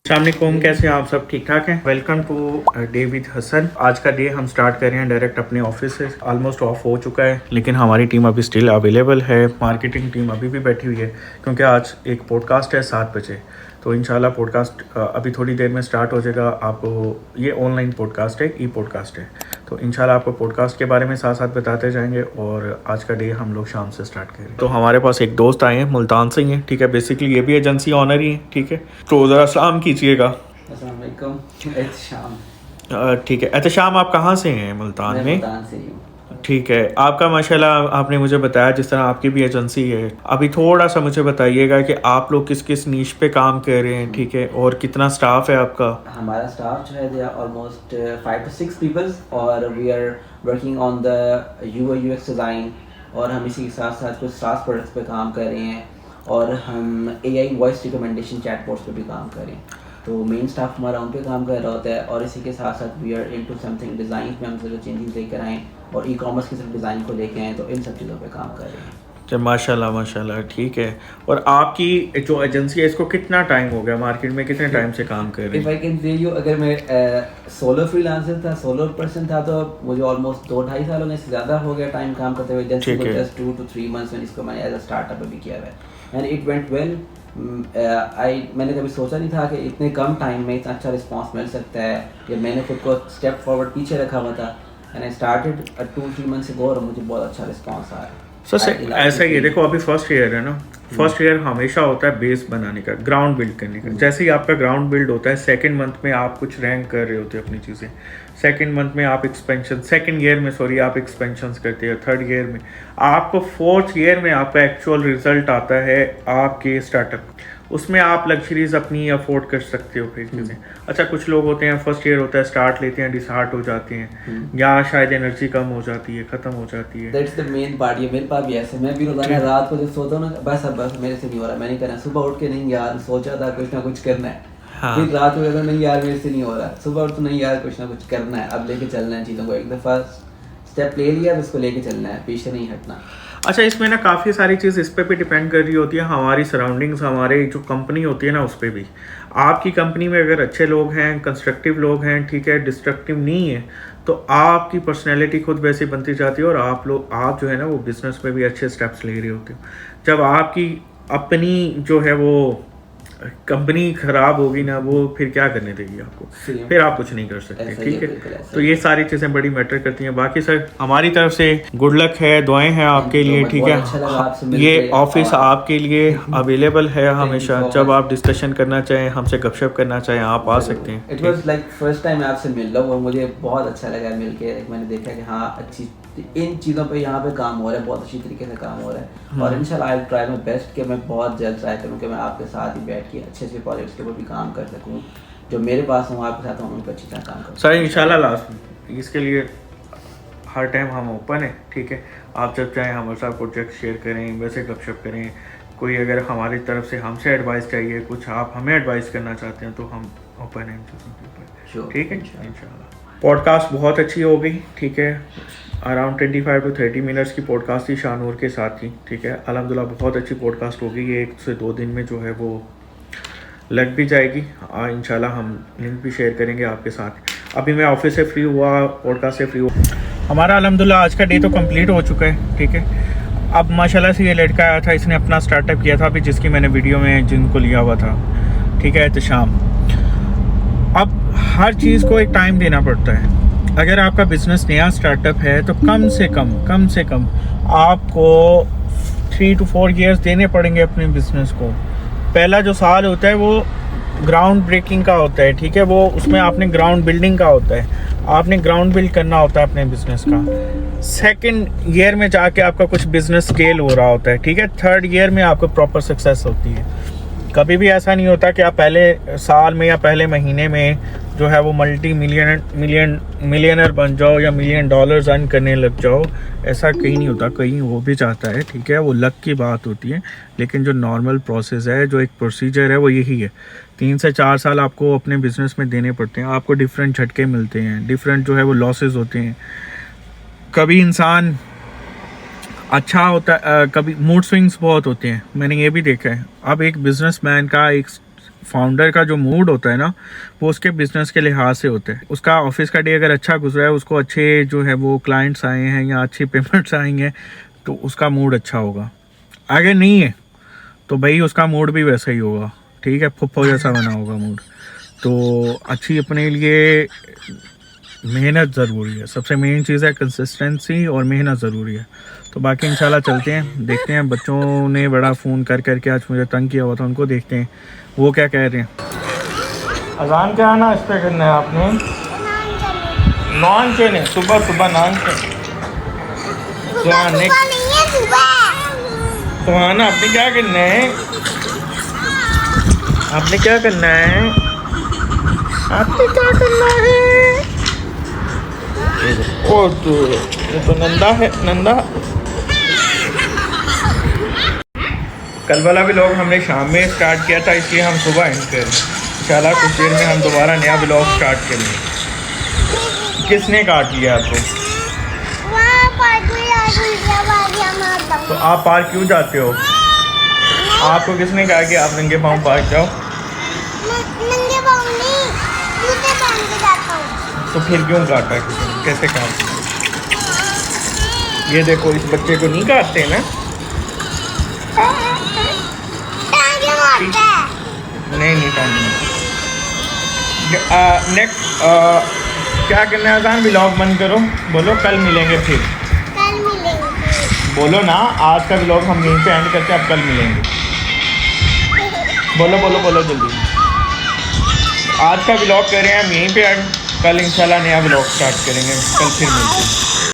अस्सलामुअलैकुम, कैसे हैं आप सब? ठीक ठाक हैं। Welcome to day with Hasan. आज का डे हम स्टार्ट कर रहे हैं डायरेक्ट अपने ऑफिस से। ऑलमोस्ट ऑफ हो चुका है, लेकिन हमारी टीम अभी स्टिल अवेलेबल है। मार्केटिंग टीम अभी भी बैठी हुई है क्योंकि आज एक पॉडकास्ट है 7 बजे। तो इंशाल्लाह पॉडकास्ट अभी थोड़ी देर में स्टार्ट हो जाएगा। आपको ये ऑनलाइन पॉडकास्ट है, ई पॉडकास्ट है। तो इंशाल्लाह आपको पॉडकास्ट के बारे में साथ साथ बताते जाएंगे। और आज का डे हम लोग शाम से स्टार्ट करेंगे। तो हमारे पास एक दोस्त आए हैं, मुल्तान से ही हैं, ठीक है। बेसिकली ये भी एजेंसी ऑनर ही है, ठीक है। तो ज़रा सलाम कीजिएगा। अस्सलाम वालेकुम। एहतशाम। ठीक है। एहतशाम, आप कहाँ से हैं? मुल्तान में। मुल्तान से ही हूँ। ठीक है। आपका माशाल्लाह आपने मुझे बताया जिस तरह आपकी भी एजेंसी है। अभी थोड़ा सा मुझे बताइएगा कि आप लोग किस किस नीश पे काम कर रहे हैं, ठीक है, और कितना स्टाफ है आपका? हमारा स्टाफ जो है they are almost 5 to 6 peoples और we are working on the UI/UX design. और हम इसी के साथ साथ कुछ SaaS प्रोडक्ट्स पे काम कर रहे हैं और हम AI वॉइस रिकमेंडेशन चैटबॉट्स पे भी काम कर रहे हैं। तो मेन स्टाफ हमारा उन पे काम कर रहा होता है और इसी के साथ साथ we are into something design में हम जो चेंजेस लेकर आएँ और ई-कॉमर्स की सिर्फ डिज़ाइन को लेके आएँ, तो इन सब चीज़ों पे काम कर रहे हैं। तो माशाल्लाह माशाल्लाह, ठीक है। और आपकी जो एजेंसी है इसको कितना टाइम हो गया? मार्केट में कितने टाइम से काम कर रहे इफ़ हैं? आई कैन टेल यू, अगर मैं सोलो फ्रीलांसर था, सोलो पर्सन था, तो मुझे ऑलमोस्ट 2-2.5 साल होने से ज़्यादा हो गया टाइम काम करते हुए। एजेंसी को जस्ट 2 to 3 मंथ्स में इसको मैंने एज अ स्टार्टअप अभी किया है एंड इट वेंट वेल। मैंने कभी सोचा नहीं था कि इतने कम टाइम में इतना अच्छा रिस्पॉन्स मिल सकता है। या मैंने खुद को स्टेप फॉरवर्ड पीछे रखा हुआ था and I started 2-3 months ago और मुझे बहुत अच्छा रिस्पॉन्स आया। ऐसा ही है। देखो अभी फर्स्ट ईयर है ना, फर्स्ट ईयर हमेशा होता है बेस बनाने का, ग्राउंड बिल्ड करने का। जैसे ही आपका ग्राउंड बिल्ड होता है, सेकंड मंथ में आप कुछ रैंक कर रहे होते हैं अपनी चीज़ें, सेकंड मंथ में आप एक्सपेंशन, सेकंड ईयर में सॉरी आप एक्सपेंशंस करते हैं, थर्ड ईयर में आपको, फोर्थ ईयर में आपका एक्चुअल रिजल्ट आता है आपके स्टार्टअप। उसमें आप लग्जरीज अपनी अफोर्ड कर सकते हो फिर चीज़ें। अच्छा, कुछ लोग होते हैं फर्स्ट ईयर होता है, स्टार्ट लेते हैं, डिसहार्ट हो जाते हैं या शायद एनर्जी कम हो जाती है, ख़त्म हो जाती है। That's the main part. ये मेरे पास भी ऐसे, मैं भी रोजाना रात को जब सोता हूँ ना, बस अब बस मेरे से नहीं हो रहा, मैं नहीं करना। सुबह उठ के नहीं यार सोचा था कुछ ना कुछ करना है, हाँ। फिर रात को कहता नहीं यार मेरे से नहीं हो रहा, सुबह उठ तो नहीं यार कुछ ना कुछ करना है, अब लेके चलना है चीज़ों को। एक दफ़ा स्टेप ले लिया, उसको लेके चलना है, पीछे नहीं हटना। अच्छा, इसमें ना काफ़ी सारी चीज़ इस पे भी डिपेंड कर रही होती है, हमारी सराउंडिंग्स, हमारे जो कंपनी होती है ना उस पर भी। आपकी कंपनी में अगर अच्छे लोग हैं, कंस्ट्रक्टिव लोग हैं, ठीक है, डिस्ट्रक्टिव नहीं है, तो आपकी पर्सनैलिटी खुद वैसी बनती जाती है और आप जो है ना वो बिज़नेस में भी अच्छे स्टेप्स ले रहे होते हो। जब आपकी अपनी जो है वो कंपनी ख़राब होगी ना, वो फिर क्या करने देगी आपको, फिर आप कुछ नहीं कर सकते, ठीक है। तो ये सारी चीज़ें बड़ी मैटर करती हैं। बाकी सर हमारी तरफ से गुड लक है, दुआएं हैं आपके लिए, ठीक है। ये ऑफिस आपके लिए अवेलेबल है हमेशा, जब आप डिस्कशन करना चाहें, हमसे गपशप करना चाहें, आप आ सकते हैं। It was like first time आपसे मिल रहा हूँ और मुझे बहुत अच्छा लगा मिल के। मैंने देखा कि हाँ अच्छी इन चीज़ों पे यहाँ पे काम हो रहा है, बहुत अच्छी तरीके से काम हो रहा है और इंशाल्लाह I will try my best कि मैं बहुत जल्द ट्राई करूँ कि मैं आपके साथ ही बैठ के अच्छे अच्छे प्रोजेक्ट्स के ऊपर भी काम कर सकूँ। जो मेरे पास हूँ आपके साथ हूँ उन पर अच्छी तरह काम करूँ सर। इंशाल्लाह लास्ट इसके लिए हर टाइम हम ओपन है, ठीक है। आप जब चाहें हमारे साथ प्रोजेक्ट शेयर करें, वैसे गपशप करें। कोई अगर हमारी तरफ से हमसे एडवाइस चाहिए, कुछ आप हमें एडवाइस करना चाहते हैं, तो हम ओपन हैं इन चीज़ों के ऊपर, ठीक है इंशाल्लाह। पॉडकास्ट बहुत अच्छी हो गई, ठीक है। अराउंड 25 to 30 मिनट्स की पॉडकास्ट थी शानूर के साथ ही, ठीक है। अल्हम्दुलिल्लाह बहुत अच्छी पॉडकास्ट हो गई। 1 से 2 दिन में जो है वो लग भी जाएगी। इंशाल्लाह हम लिंक भी शेयर करेंगे आपके साथ। अभी मैं ऑफिस से फ्री हुआ, पॉडकास्ट से फ्री हुआ। हमारा अल्हम्दुलिल्लाह आज का डे तो कंप्लीट हो चुका है, ठीक है। अब माशाल्लाह से ये लड़का आया था, इसने अपना स्टार्टअप किया था अभी, जिसकी मैंने वीडियो में जिनको लिया हुआ था, ठीक है, एहतशाम। अब हर चीज़ को एक टाइम देना पड़ता है। अगर आपका बिज़नेस नया स्टार्टअप है तो कम से कम आपको 3 to 4 ईयर्स देने पड़ेंगे अपने बिज़नेस को। पहला जो साल होता है वो ग्राउंड ब्रेकिंग का होता है, ठीक है। वो उसमें आपने ग्राउंड बिल्डिंग का होता है, आपने ग्राउंड बिल्ड करना होता है अपने बिज़नेस का। सेकंड ईयर में जाके आपका कुछ बिज़नेस स्केल हो रहा होता है, ठीक है। थर्ड ईयर में आपको प्रॉपर सक्सेस होती है। कभी भी ऐसा नहीं होता कि आप पहले साल में या पहले महीने में जो है वो मिलियनर बन जाओ या $1 million अर्न करने लग जाओ। ऐसा कहीं नहीं होता, कहीं हो भी जाता है, ठीक है, वो लक की बात होती है। लेकिन जो नॉर्मल प्रोसेस है, जो एक प्रोसीजर है, वो यही है। 3 से 4 साल आपको अपने बिजनेस में देने पड़ते हैं। आपको डिफरेंट झटके मिलते हैं, डिफरेंट जो है वो लॉसेस होते हैं। कभी इंसान अच्छा होता है, कभी मूड स्विंग्स बहुत होते हैं, मैंने ये भी देखा है। अब एक बिजनेसमैन का फाउंडर का जो मूड होता है ना, वो उसके बिजनेस के लिहाज से होता है। उसका ऑफिस का डे अगर अच्छा गुजरा है, उसको अच्छे जो है वो क्लाइंट्स आए हैं या अच्छी पेमेंट्स आई हैं, तो उसका मूड अच्छा होगा। आगे नहीं है तो भाई उसका मूड भी वैसा ही होगा, ठीक है, फुफ्फो जैसा बना होगा मूड। तो अच्छी अपने लिए मेहनत ज़रूरी है, सबसे मेन चीज़ है कंसिस्टेंसी और मेहनत ज़रूरी है। तो बाकी इंशाल्लाह चलते हैं, देखते हैं। बच्चों ने बड़ा फ़ोन कर करके आज मुझे तंग किया हुआ था, उनको देखते हैं वो क्या कह रहे हैं। अजान क्या आना इस पर करना है आपने? नान चने, सुबह सुबह नान चने। सुहाना आपने क्या करना है? आपने क्या करना है? आपने क्या करना है? ओ तो ये तो नंदा है, नंदा। कल वाला व्लॉग हमने शाम में स्टार्ट किया था, इसलिए हम सुबह एंड कर रहे हैं। इंशाल्लाह कुछ देर में हम दोबारा नया व्लॉग स्टार्ट करेंगे। किसने काट लिया आपको? तो आप पार्क क्यों जाते हो? आपको किसने कहा कि आप नंगे पाँव पार्क जाओ? नंगे पाँव नहीं, जूते पहन के जाता हूँ। तो फिर क्यों काटा? कैसे काटते? ये देखो, इस बच्चे को नहीं काटते ना। टांगे मारता है। नहीं टाइम नेक्स्ट क्या करना है? आसान व्लॉग बंद करो, बोलो कल मिलेंगे फिर। कल मिलेंगे। बोलो ना, आज का व्लॉग हम यहीं पे एंड करते हैं, अब कल मिलेंगे। बोलो बोलो बोलो जल्दी। आज का व्लॉग कर रहे हैं हम यहीं पे एंड, कल इंशाल्लाह नया व्लॉग स्टार्ट करेंगे, कल फिर मिलते हैं।